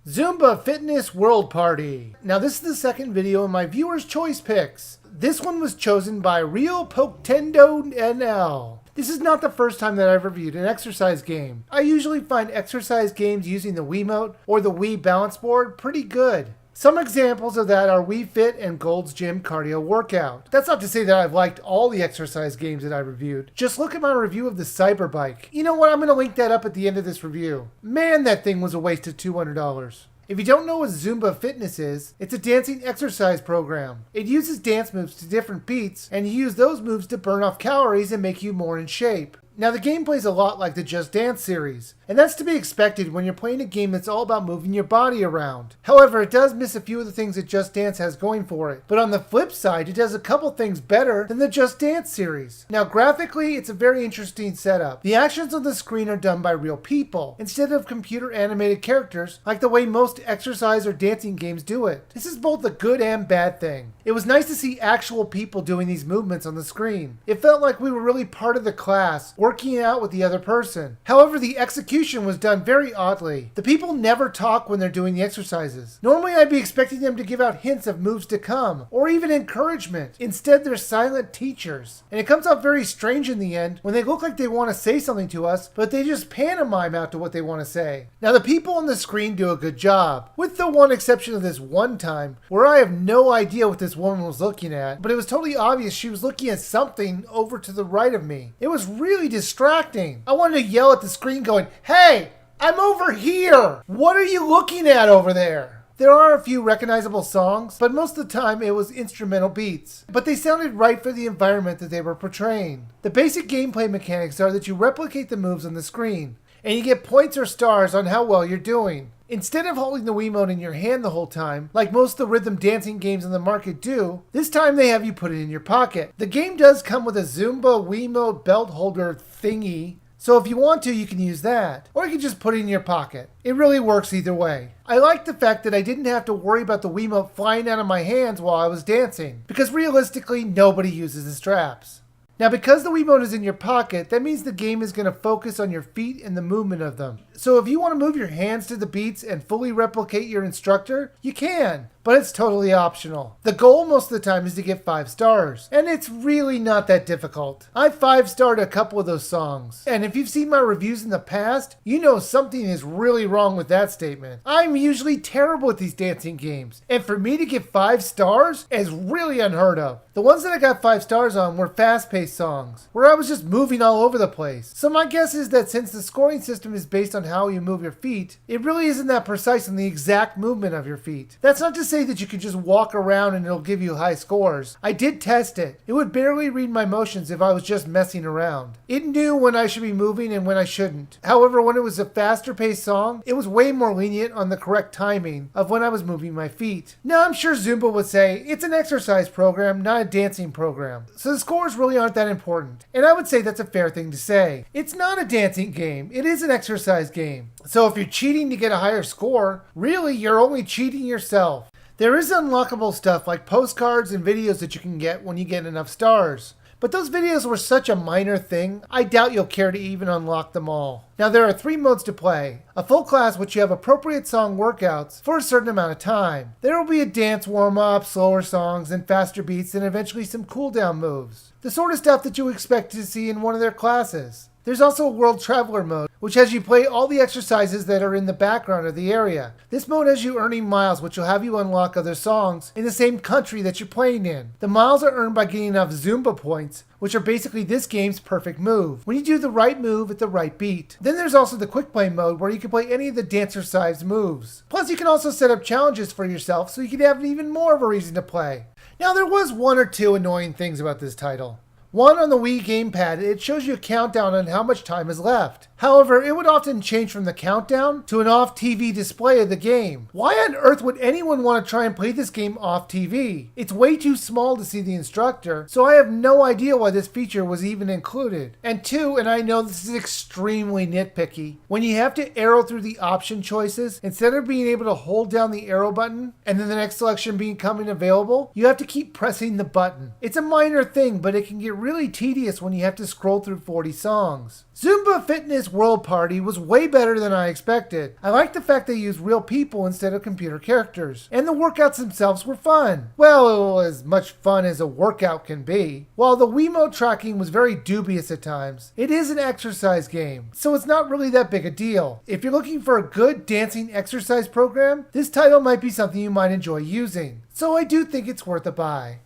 Zumba Fitness World Party. Now this is the second video in my viewers' choice picks. This one was chosen by Real Poketendo NL. This is not the first time that I've reviewed an exercise game. I usually find exercise games using the Wiimote or the Wii balance board pretty good. Some examples of that are Wii Fit and Gold's Gym Cardio Workout. That's not to say that I've liked all the exercise games that I reviewed. Just look at my review of the Cyberbike. You know what, I'm going to link that up at the end of this review. Man, that thing was a waste of $200. If you don't know what Zumba Fitness is, it's a dancing exercise program. It uses dance moves to different beats, and you use those moves to burn off calories and make you more in shape. Now the game plays a lot like the Just Dance series, and that's to be expected when you're playing a game that's all about moving your body around. However, it does miss a few of the things that Just Dance has going for it, but on the flip side, it does a couple things better than the Just Dance series. Now graphically, it's a very interesting setup. The actions on the screen are done by real people, instead of computer animated characters like the way most exercise or dancing games do it. This is both a good and bad thing. It was nice to see actual people doing these movements on the screen. It felt like we were really part of the class, working out with the other person. However, the execution was done very oddly. The people never talk when they're doing the exercises. Normally I'd be expecting them to give out hints of moves to come, or even encouragement. Instead, they're silent teachers. And it comes out very strange in the end when they look like they want to say something to us, but they just pantomime out to what they want to say. Now the people on the screen do a good job, with the one exception of this one time where I have no idea what this woman was looking at, but it was totally obvious she was looking at something over to the right of me. It was really distracting. I wanted to yell at the screen going, "Hey, I'm over here! What are you looking at over there?" There are a few recognizable songs, but most of the time it was instrumental beats. But they sounded right for the environment that they were portraying. The basic gameplay mechanics are that you replicate the moves on the screen, and you get points or stars on how well you're doing. Instead of holding the Wiimote in your hand the whole time, like most of the rhythm dancing games on the market do, this time they have you put it in your pocket. The game does come with a Zumba Wiimote belt holder thingy, so if you want to, you can use that. Or you can just put it in your pocket. It really works either way. I like the fact that I didn't have to worry about the Wiimote flying out of my hands while I was dancing, because realistically, nobody uses the straps. Now because the Wiimote is in your pocket, that means the game is going to focus on your feet and the movement of them. So if you want to move your hands to the beats and fully replicate your instructor, you can, but it's totally optional. The goal most of the time is to get 5 stars, and it's really not that difficult. I 5-starred a couple of those songs, and if you've seen my reviews in the past, you know something is really wrong with that statement. I'm usually terrible at these dancing games, and for me to get 5 stars is really unheard of. The ones that I got 5 stars on were fast-paced songs, where I was just moving all over the place. So my guess is that since the scoring system is based on how you move your feet, it really isn't that precise on the exact movement of your feet. That's not to say that you can just walk around and it'll give you high scores. I did test it. It would barely read my motions if I was just messing around. It knew when I should be moving and when I shouldn't. However, when it was a faster paced song, it was way more lenient on the correct timing of when I was moving my feet. Now I'm sure Zumba would say it's an exercise program, not a dancing program. So the scores really aren't that important. And I would say that's a fair thing to say. It's not a dancing game. It is an exercise game. So if you're cheating to get a higher score, really you're only cheating yourself. There is unlockable stuff like postcards and videos that you can get when you get enough stars. But those videos were such a minor thing, I doubt you'll care to even unlock them all. Now there are 3 modes to play. A full class which you have appropriate song workouts for a certain amount of time. There will be a dance warm-up, slower songs, and faster beats, and eventually some cooldown moves. The sort of stuff that you expect to see in one of their classes. There's also a World Traveler mode, which has you play all the exercises that are in the background of the area. This mode has you earning miles, which will have you unlock other songs in the same country that you're playing in. The miles are earned by getting enough Zumba points, which are basically this game's perfect move, when you do the right move at the right beat. Then there's also the quick play mode, where you can play any of the dancer-sized moves. Plus you can also set up challenges for yourself, so you can have even more of a reason to play. Now there was 1 or 2 annoying things about this title. One, on the Wii gamepad, it shows you a countdown on how much time is left. However, it would often change from the countdown to an off-TV display of the game. Why on earth would anyone want to try and play this game off TV? It's way too small to see the instructor, so I have no idea why this feature was even included. And 2, and I know this is extremely nitpicky, when you have to arrow through the option choices, instead of being able to hold down the arrow button and then the next selection becoming available, you have to keep pressing the button. It's a minor thing, but it can get really tedious when you have to scroll through 40 songs. Zumba Fitness World Party was way better than I expected. I liked the fact they used real people instead of computer characters, and the workouts themselves were fun. Well, as much fun as a workout can be. While the Wiimote tracking was very dubious at times, it is an exercise game, so it's not really that big a deal. If you're looking for a good dancing exercise program, this title might be something you might enjoy using. So I do think it's worth a buy.